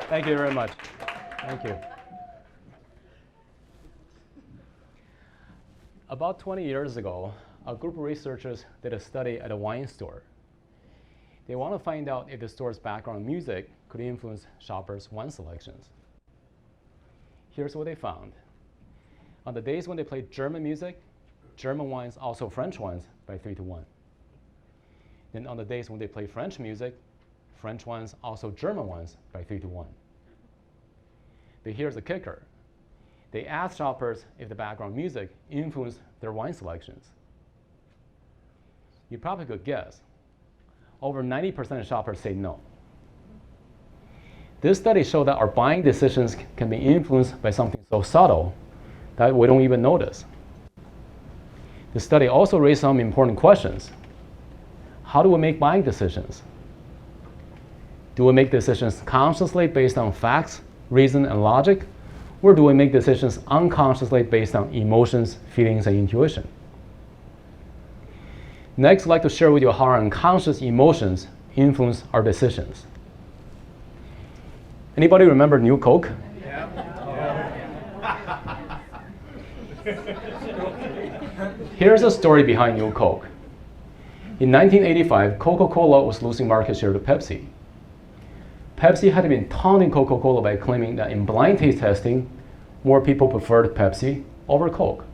Thank you very much. Thank you. About 20 years ago, a group of researchers did a study at a wine store. They want to find out if the store's background music could influence shoppers' wine selections. Here's what they found. On the days when they played German music, German wines also French wines by 3-1. Then on the days when they played French music, French wines also German wines by 3-1. But here's the kicker. They asked shoppers if the background music influenced their wine selections. You probably could guess. Over 90% of shoppers say no. This study showed that our buying decisions can be influenced by something so subtle that we don't even notice. The study also raised some important questions. How do we make buying decisions? Do we make decisions consciously based on facts, reason, and logic? Or do we make decisions unconsciously based on emotions, feelings, and intuition? Next, I'd like to share with you how our unconscious emotions influence our decisions. Anybody remember New Coke? Yeah. Here's a story behind New Coke. In 1985, Coca-Cola was losing market share to Pepsi. Pepsi had been taunting Coca-Cola by claiming that in blind taste testing, more people preferred Pepsi over Coke.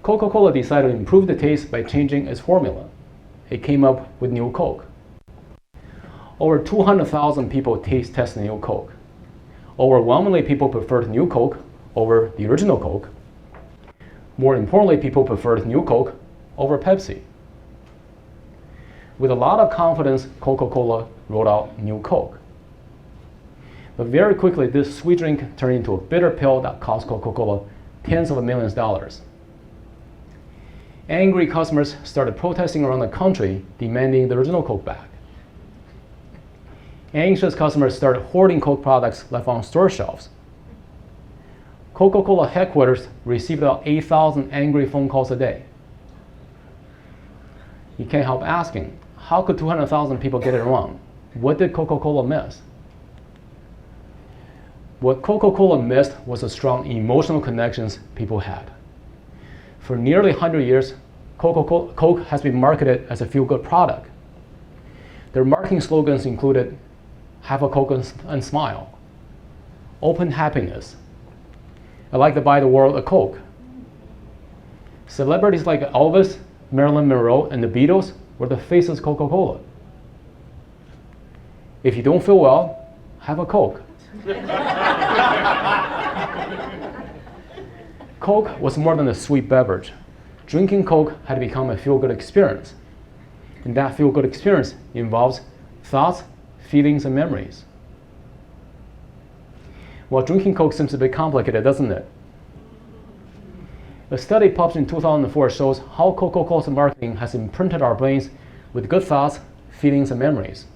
Coca-Cola decided to improve the taste by changing its formula. It came up with New Coke. Over 200,000 people taste tested New Coke. Overwhelmingly, people preferred New Coke over the original Coke. More importantly, people preferred New Coke over Pepsi. With a lot of confidence, Coca-Cola rolled out New Coke. But very quickly, this sweet drink turned into a bitter pill that cost Coca-Cola tens of millions of dollars. Angry customers started protesting around the country, demanding the original Coke back. Anxious customers started hoarding Coke products left on store shelves. Coca-Cola headquarters received about 8,000 angry phone calls a day. You can't help asking, how could 200,000 people get it wrong? What did Coca-Cola miss? What Coca-Cola missed was the strong emotional connections people had. For nearly 100 years, Coke has been marketed as a feel-good product. Their marketing slogans included, have a Coke and smile, open happiness, I'd like to buy the world a Coke. Celebrities like Elvis, Marilyn Monroe, and the Beatles were the faces of Coca-Cola. If you don't feel well, have a Coke. Coke was more than a sweet beverage. Drinking Coke had become a feel-good experience. And that feel-good experience involves thoughts, feelings, and memories. Well, drinking Coke seems a bit complicated, doesn't it? A study published in 2004 shows how Coca-Cola's marketing has imprinted our brains with good thoughts, feelings, and memories.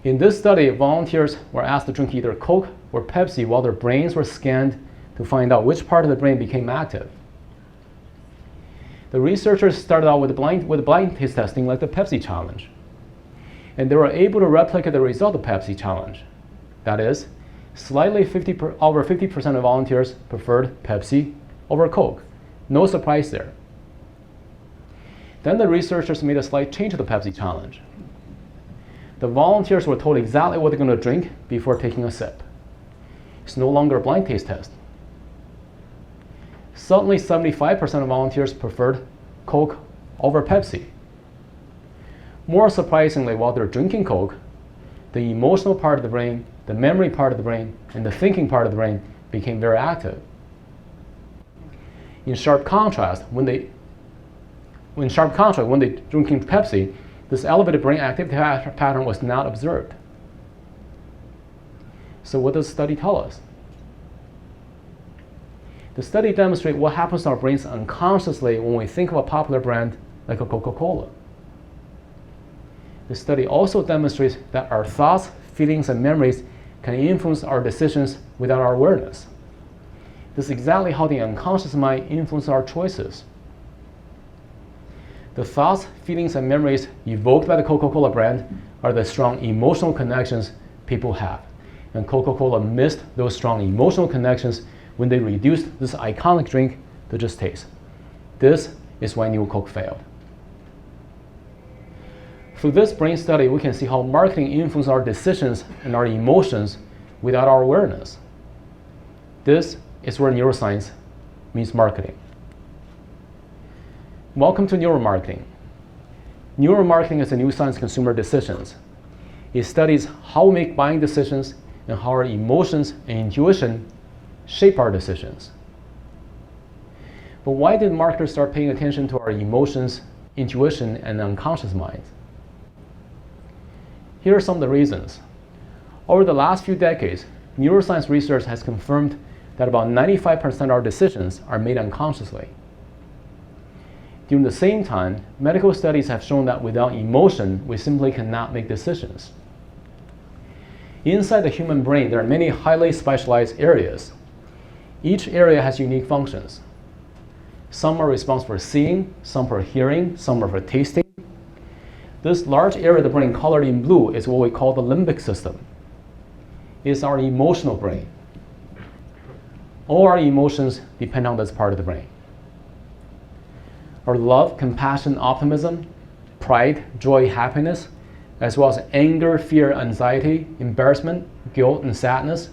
In this study, volunteers were asked to drink either Coke or Pepsi while their brains were scanned to find out which part of the brain became active. The researchers started out with blind taste testing like the Pepsi challenge. And they were able to replicate the result of the Pepsi challenge. That is, slightly over 50% of volunteers preferred Pepsi over Coke. No surprise there. Then the researchers made a slight change to the Pepsi challenge. The volunteers were told exactly what they're going to drink before taking a sip. It's no longer a blind taste test. Suddenly, 75% of volunteers preferred Coke over Pepsi. More surprisingly, while they're drinking Coke, the emotional part of the brain, the memory part of the brain, and the thinking part of the brain became very active. In sharp contrast, when they drinking Pepsi, this elevated brain activity pattern was not observed. So what does the study tell us? The study demonstrates what happens to our brains unconsciously when we think of a popular brand like a Coca-Cola. The study also demonstrates that our thoughts, feelings, and memories can influence our decisions without our awareness. This is exactly how the unconscious mind influences our choices. The thoughts, feelings, and memories evoked by the Coca-Cola brand are the strong emotional connections people have. And Coca-Cola missed those strong emotional connections when they reduced this iconic drink to just taste. This is why New Coke failed. Through this brain study, we can see how marketing influences our decisions and our emotions without our awareness. This is where neuroscience meets marketing. Welcome to Neuromarketing. Neuromarketing is a new science of consumer decisions. It studies how we make buying decisions and how our emotions and intuition shape our decisions. But why did marketers start paying attention to our emotions, intuition, and unconscious minds? Here are some of the reasons. Over the last few decades, neuroscience research has confirmed that about 95% of our decisions are made unconsciously. During the same time, medical studies have shown that without emotion, we simply cannot make decisions. Inside the human brain, there are many highly specialized areas. Each area has unique functions. Some are responsible for seeing, some for hearing, some are for tasting. This large area of the brain colored in blue is what we call the limbic system. It's our emotional brain. All our emotions depend on this part of the brain. Our love, compassion, optimism, pride, joy, happiness, as well as anger, fear, anxiety, embarrassment, guilt, and sadness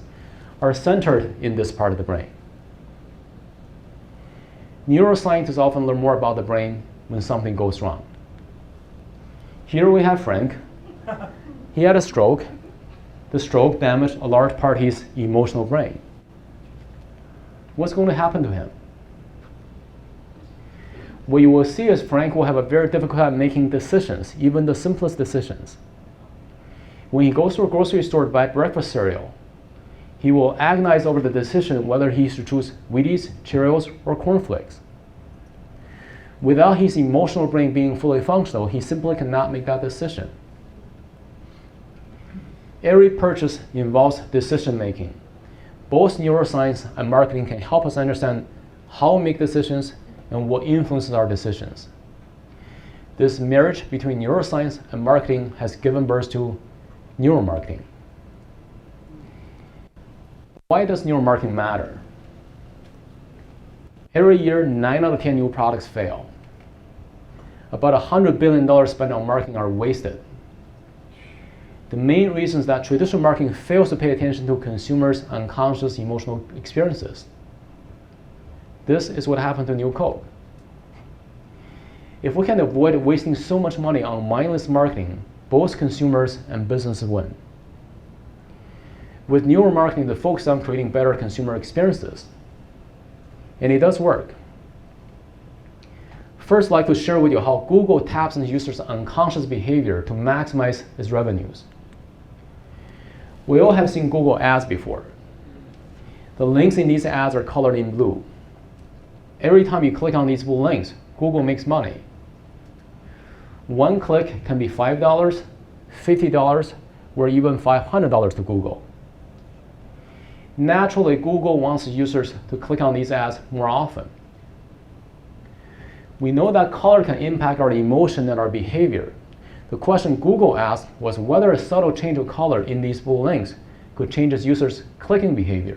are centered in this part of the brain. Neuroscientists often learn more about the brain when something goes wrong. Here we have Frank. He had a stroke. The stroke damaged a large part of his emotional brain. What's going to happen to him? What you will see is Frank will have a very difficult time making decisions, even the simplest decisions. When he goes to a grocery store to buy breakfast cereal, he will agonize over the decision whether he should choose Wheaties, Cheerios, or cornflakes. Without his emotional brain being fully functional, he simply cannot make that decision. Every purchase involves decision making. Both neuroscience and marketing can help us understand how we make decisions and what influences our decisions. This marriage between neuroscience and marketing has given birth to neuromarketing. Why does neuromarketing matter? Every year, 9 out of 10 new products fail. About $100 billion spent on marketing are wasted. The main reason is that traditional marketing fails to pay attention to consumers' unconscious emotional experiences. This is what happened to New Coke. If we can avoid wasting so much money on mindless marketing, both consumers and businesses win. With neuromarketing, the focus on creating better consumer experiences. And it does work. First, I'd like to share with you how Google taps into users' unconscious behavior to maximize its revenues. We all have seen Google ads before. The links in these ads are colored in blue. Every time you click on these blue links, Google makes money. One click can be $5, $50, or even $500 to Google. Naturally, Google wants users to click on these ads more often. We know that color can impact our emotion and our behavior. The question Google asked was whether a subtle change of color in these blue links could change its users' clicking behavior.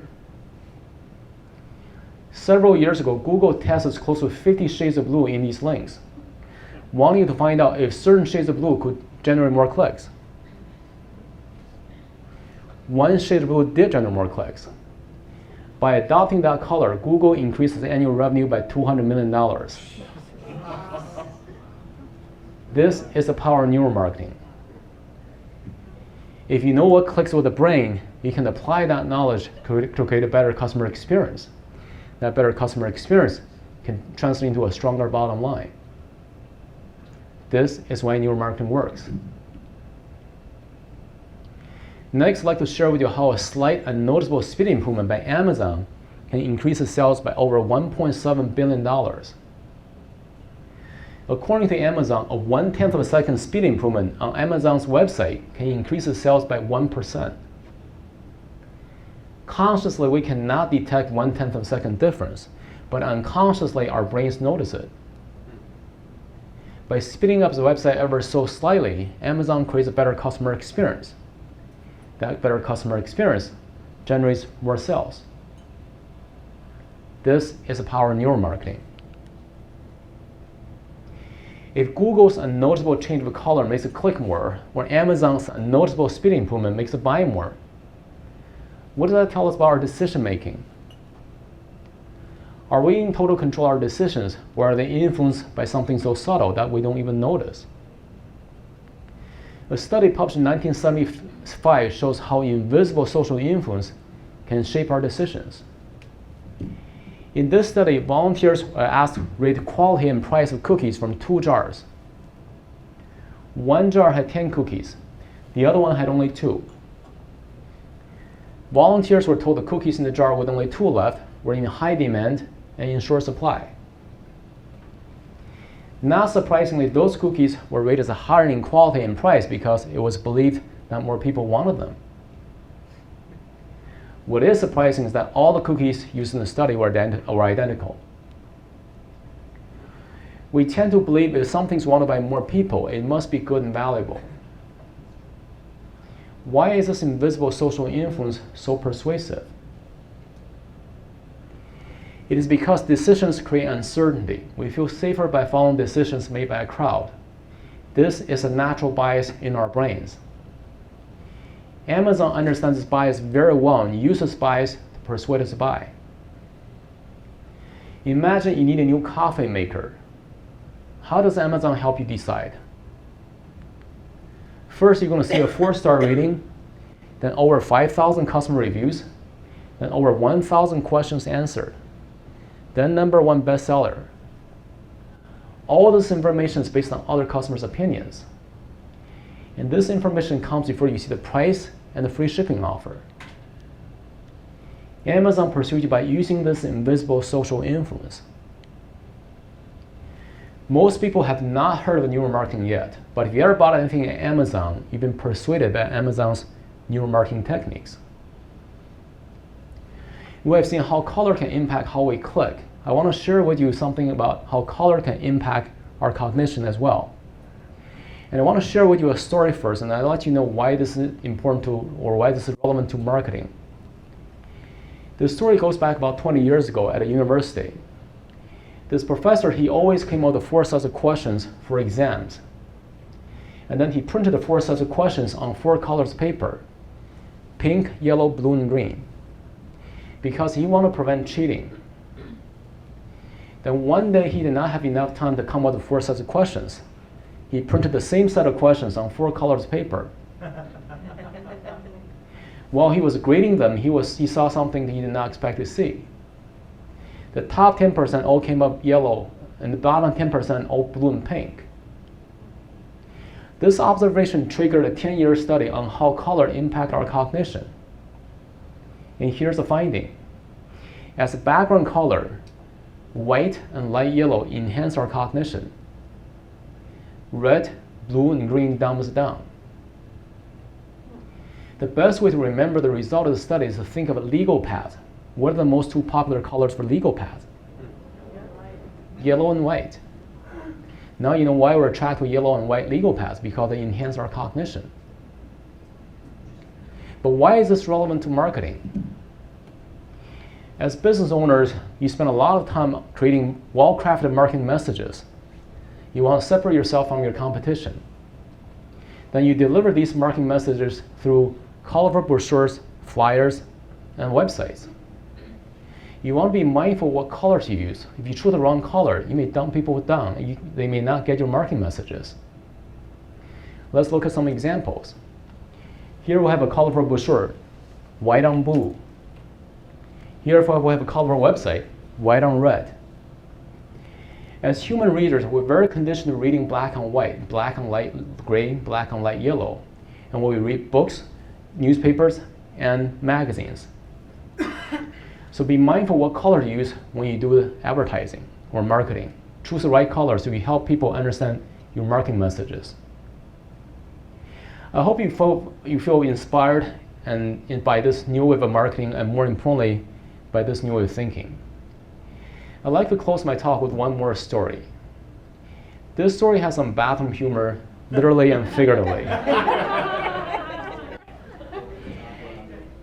Several years ago, Google tested close to 50 shades of blue in these links, wanting to find out if certain shades of blue could generate more clicks. One shade of blue did generate more clicks. By adopting that color, Google increased its annual revenue by $200 million. This is the power of neuromarketing. If you know what clicks with the brain, you can apply that knowledge to create a better customer experience. That better customer experience can translate into a stronger bottom line. This is why neuromarketing works. Next, I'd like to share with you how a slight and noticeable speed improvement by Amazon can increase its sales by over $1.7 billion. According to Amazon, a 1/10 of a second speed improvement on Amazon's website can increase its sales by 1%. Consciously, we cannot detect 1/10 of a second difference, but unconsciously, our brains notice it. By speeding up the website ever so slightly, Amazon creates a better customer experience. That better customer experience generates more sales. This is the power of neuromarketing. If Google's unnoticeable change of color makes it click more, or Amazon's unnoticeable speed improvement makes it buy more, what does that tell us about our decision making? Are we in total control of our decisions, or are they influenced by something so subtle that we don't even notice? A study published in 1975 shows how invisible social influence can shape our decisions. In this study, volunteers were asked to rate quality and price of cookies from 2 jars. One jar had 10 cookies. The other one had only 2. Volunteers were told the cookies in the jar with only 2 left were in high demand and in short supply. Not surprisingly, those cookies were rated as higher in quality and price because it was believed that more people wanted them. What is surprising is that all the cookies used in the study were identical. We tend to believe if something's wanted by more people, it must be good and valuable. Why is this invisible social influence so persuasive? It is because decisions create uncertainty. We feel safer by following decisions made by a crowd. This is a natural bias in our brains. Amazon understands this bias very well and uses this bias to persuade us to buy. Imagine you need a new coffee maker. How does Amazon help you decide? First, you're going to see a 4-star rating, then over 5,000 customer reviews, then over 1,000 questions answered, then #1 bestseller. All this information is based on other customers' opinions. And this information comes before you see the price and the free shipping offer. Amazon pursues you by using this invisible social influence. Most people have not heard of neuromarketing yet, but if you ever bought anything at Amazon, you've been persuaded by Amazon's neuromarketing techniques. We have seen how color can impact how we click. I want to share with you something about how color can impact our cognition as well. And I want to share with you a story first, and I'll let you know why this is important to, or why this is relevant to marketing. This story goes back about 20 years ago at a university. This professor, he always came out with 4 sets of questions for exams. And then he printed the 4 sets of questions on 4 colors of paper: pink, yellow, blue, and green, because he wanted to prevent cheating. Then one day he did not have enough time to come up with 4 sets of questions. He printed the same set of questions on 4 colors of paper. While he was grading them, he saw something that he did not expect to see. The top 10% all came up yellow, and the bottom 10% all blue and pink. This observation triggered a 10-year study on how color impacts our cognition. And here's the finding. As a background color, white and light yellow enhance our cognition. Red, blue, and green dumbs down. The best way to remember the result of the study is to think of a legal pad. What are the most 2 popular colors for legal pads? Yellow and white. Now you know why we're attracted to yellow and white legal pads, because they enhance our cognition. But why is this relevant to marketing? As business owners, you spend a lot of time creating well-crafted marketing messages. You want to separate yourself from your competition. Then you deliver these marketing messages through colorful brochures, flyers, and websites. You want to be mindful what colors you use. If you choose the wrong color, you may dumb people down, and they may not get your marketing messages. Let's look at some examples. Here we have a colorful brochure, white on blue. Here we have a colorful website, white on red. As human readers, we're very conditioned to reading black on white, black on light gray, black on light yellow. And when we read books, newspapers, and magazines. So be mindful what color to use when you do advertising or marketing. Choose the right color so you help people understand your marketing messages. I hope you feel inspired by this new way of marketing, and more importantly, by this new way of thinking. I'd like to close my talk with one more story. This story has some bathroom humor, literally and figuratively.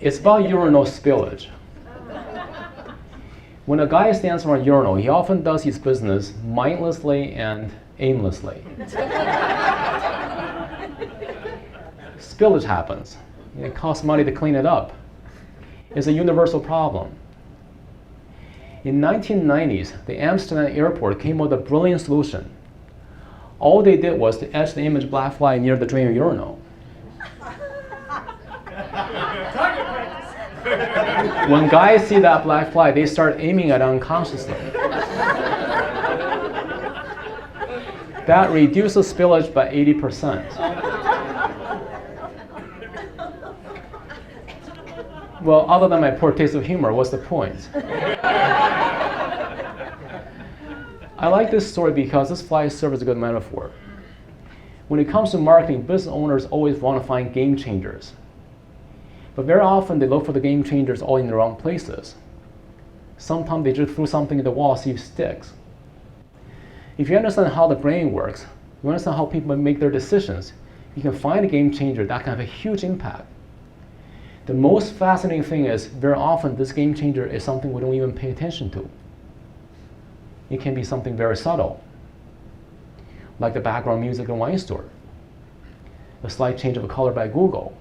It's about urinal spillage. When a guy stands for a urinal, he often does his business mindlessly and aimlessly. Spillage happens. It costs money to clean it up. It's a universal problem. In 1990s, the Amsterdam airport came up with a brilliant solution. All they did was to etch the image black fly near the drain urinal. When guys see that black fly, they start aiming at it unconsciously. That reduces spillage by 80%. Well, other than my poor taste of humor, what's the point? I like this story because this fly serves as a good metaphor. When it comes to marketing, business owners always want to find game changers. But very often they look for the game changers all in the wrong places. Sometimes they just threw something at the wall, see if it sticks. If you understand how the brain works, you understand how people make their decisions, you can find a game changer that can have a huge impact. The most fascinating thing is, very often this game changer is something we don't even pay attention to. It can be something very subtle, like the background music in a wine store, a slight change of a color by Google,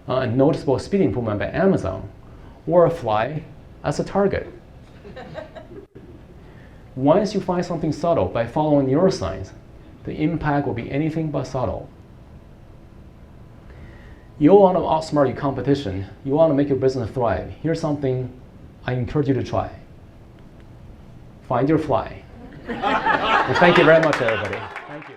a noticeable speed improvement by Amazon, or a fly as a target. Once you find something subtle by following neuroscience, the impact will be anything but subtle. You want to outsmart your competition. You want to make your business thrive. Here's something I encourage you to try. Find your fly. And thank you very much, everybody. Thank you.